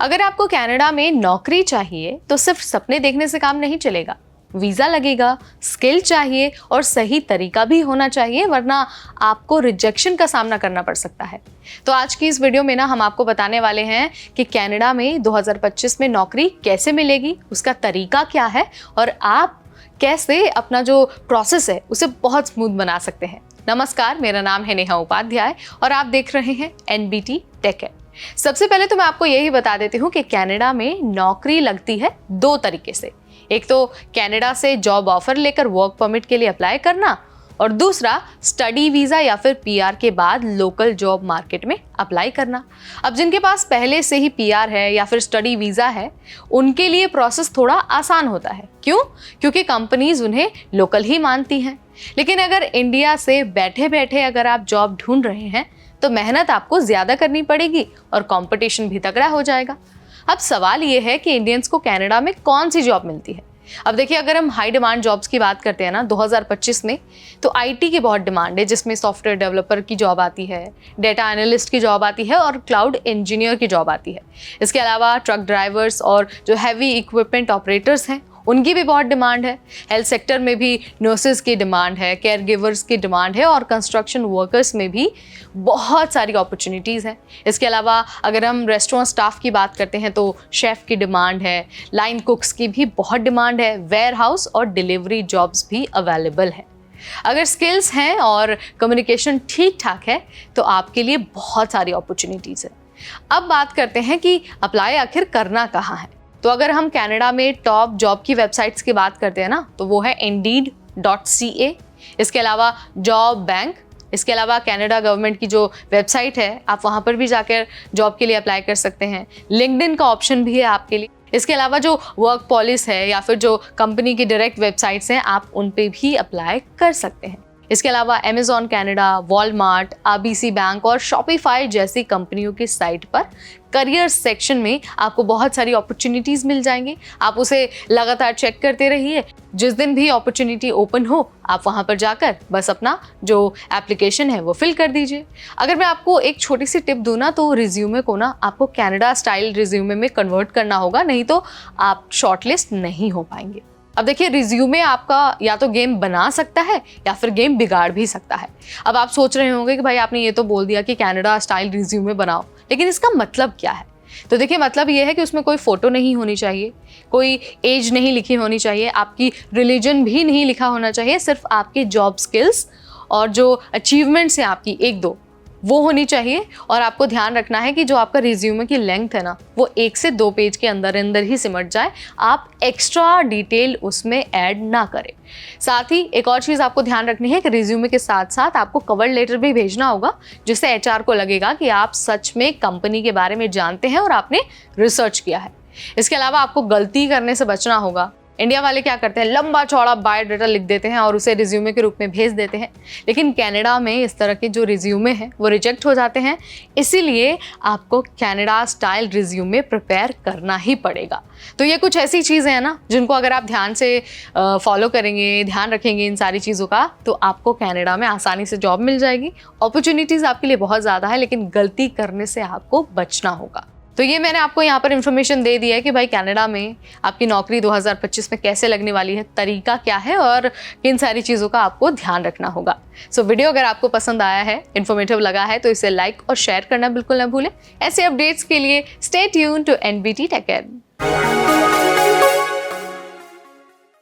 अगर आपको कनाडा में नौकरी चाहिए तो सिर्फ सपने देखने से काम नहीं चलेगा। वीज़ा लगेगा, स्किल चाहिए और सही तरीका भी होना चाहिए, वरना आपको रिजेक्शन का सामना करना पड़ सकता है। तो आज की इस वीडियो में हम आपको बताने वाले हैं कि कनाडा में 2025 में नौकरी कैसे मिलेगी, उसका तरीका क्या है और आप कैसे अपना जो प्रोसेस है उसे बहुत स्मूथ बना सकते हैं। नमस्कार, मेरा नाम है नेहा उपाध्याय और आप देख रहे हैं NBT टेक। सबसे पहले तो मैं आपको यही बता देती हूँ कि कनाडा में नौकरी लगती है दो तरीके से। एक तो कनाडा से जॉब ऑफर लेकर वर्क परमिट के लिए अप्लाई करना और दूसरा स्टडी वीज़ा या फिर PR के बाद लोकल जॉब मार्केट में अप्लाई करना। अब जिनके पास पहले से ही PR है या फिर स्टडी वीज़ा है, उनके लिए प्रोसेस थोड़ा आसान होता है। क्यों? क्योंकि कंपनीज उन्हें लोकल ही मानती हैं। लेकिन अगर इंडिया से बैठे बैठे अगर आप जॉब ढूंढ रहे हैं तो मेहनत आपको ज़्यादा करनी पड़ेगी और कंपटीशन भी तगड़ा हो जाएगा। अब सवाल ये है कि इंडियंस को कनाडा में कौन सी जॉब मिलती है। अब देखिए, अगर हम हाई डिमांड जॉब्स की बात करते हैं ना 2025 में, तो IT की बहुत डिमांड है, जिसमें सॉफ्टवेयर डेवलपर की जॉब आती है, डेटा एनालिस्ट की जॉब आती है और क्लाउड इंजीनियर की जॉब आती है। इसके अलावा ट्रक ड्राइवर्स और जो हैवी इक्विपमेंट ऑपरेटर्स हैं उनकी भी बहुत डिमांड है। हेल्थ सेक्टर में भी नर्सेज की डिमांड है, केयर गिवर्स की डिमांड है और कंस्ट्रक्शन वर्कर्स में भी बहुत सारी अपॉर्चुनिटीज़ हैं। इसके अलावा अगर हम रेस्टोरेंट स्टाफ की बात करते हैं तो शेफ़ की डिमांड है, लाइन कुक्स की भी बहुत डिमांड है, वेयर हाउस और डिलीवरी जॉब्स भी अवेलेबल है। अगर स्किल्स हैं और कम्युनिकेशन ठीक ठाक है तो आपके लिए बहुत सारी अपॉर्चुनिटीज़ है। अब बात करते हैं कि अप्लाई आखिर करना कहाँ है। तो अगर हम कनाडा में टॉप जॉब की वेबसाइट्स की बात करते हैं ना, तो वो है Indeed.ca। इसके अलावा जॉब बैंक, इसके अलावा कनाडा गवर्नमेंट की जो वेबसाइट है, आप वहाँ पर भी जाकर जॉब के लिए अप्लाई कर सकते हैं। लिंक्डइन का ऑप्शन भी है आपके लिए। इसके अलावा जो वर्क पॉलिस है या फिर जो कंपनी की डायरेक्ट वेबसाइट्स हैं, आप उन पे भी अप्लाई कर सकते हैं। इसके अलावा Amazon Canada, Walmart, RBC bank और शॉपिफाई जैसी कंपनियों की साइट पर करियर सेक्शन में आपको बहुत सारी अपॉर्चुनिटीज़ मिल जाएंगी। आप उसे लगातार चेक करते रहिए। जिस दिन भी अपॉर्चुनिटी ओपन हो, आप वहाँ पर जाकर बस अपना जो एप्लीकेशन है वो फिल कर दीजिए। अगर मैं आपको एक छोटी सी टिप दूँ ना, तो रिज्यूमे को ना आपको कनाडा स्टाइल रिज्यूमे में कन्वर्ट करना होगा, नहीं तो आप शॉर्टलिस्ट नहीं हो पाएंगे। अब देखिए, रिज्यूमे आपका या तो गेम बना सकता है या फिर गेम बिगाड़ भी सकता है। अब आप सोच रहे होंगे कि भाई आपने ये तो बोल दिया कि कनाडा स्टाइल रिज्यूमे बनाओ, लेकिन इसका मतलब क्या है? तो देखिए, मतलब ये है कि उसमें कोई फ़ोटो नहीं होनी चाहिए, कोई एज नहीं लिखी होनी चाहिए, आपकी रिलीजन भी नहीं लिखा होना चाहिए, सिर्फ आपके जॉब स्किल्स और जो अचीवमेंट्स हैं आपकी 1-2 वो होनी चाहिए। और आपको ध्यान रखना है कि जो आपका रिज्यूमे की लेंथ है ना, वो 1 से 2 पेज के अंदर अंदर ही सिमट जाए। आप एक्स्ट्रा डिटेल उसमें ऐड ना करें। साथ ही एक और चीज़ आपको ध्यान रखनी है कि रिज्यूमे के साथ साथ आपको कवर लेटर भी भेजना होगा, जिससे HR को लगेगा कि आप सच में कंपनी के बारे में जानते हैं और आपने रिसर्च किया है। इसके अलावा आपको गलती करने से बचना होगा। इंडिया वाले क्या करते हैं, लंबा चौड़ा बायोडाटा लिख देते हैं और उसे रिज्यूमे के रूप में भेज देते हैं। लेकिन कनाडा में इस तरह के जो रिज्यूमे हैं वो रिजेक्ट हो जाते हैं। इसीलिए आपको कनाडा स्टाइल रिज्यूमे प्रिपेयर करना ही पड़ेगा। तो ये कुछ ऐसी चीज़ें हैं ना, जिनको अगर आप ध्यान से फॉलो करेंगे, ध्यान रखेंगे इन सारी चीज़ों का, तो आपको कनाडा में आसानी से जॉब मिल जाएगी। अपॉर्चुनिटीज़ आपके लिए बहुत ज़्यादा है, लेकिन गलती करने से आपको बचना होगा। तो ये मैंने आपको यहाँ पर इन्फॉर्मेशन दे दी है कि भाई कनाडा में आपकी नौकरी 2025 में कैसे लगने वाली है, तरीका क्या है और किन सारी चीज़ों का आपको ध्यान रखना होगा। वीडियो अगर आपको पसंद आया है, इन्फॉर्मेटिव लगा है, तो इसे लाइक और शेयर करना बिल्कुल ना भूलें। ऐसे अपडेट्स के लिए stay tuned to NBT take.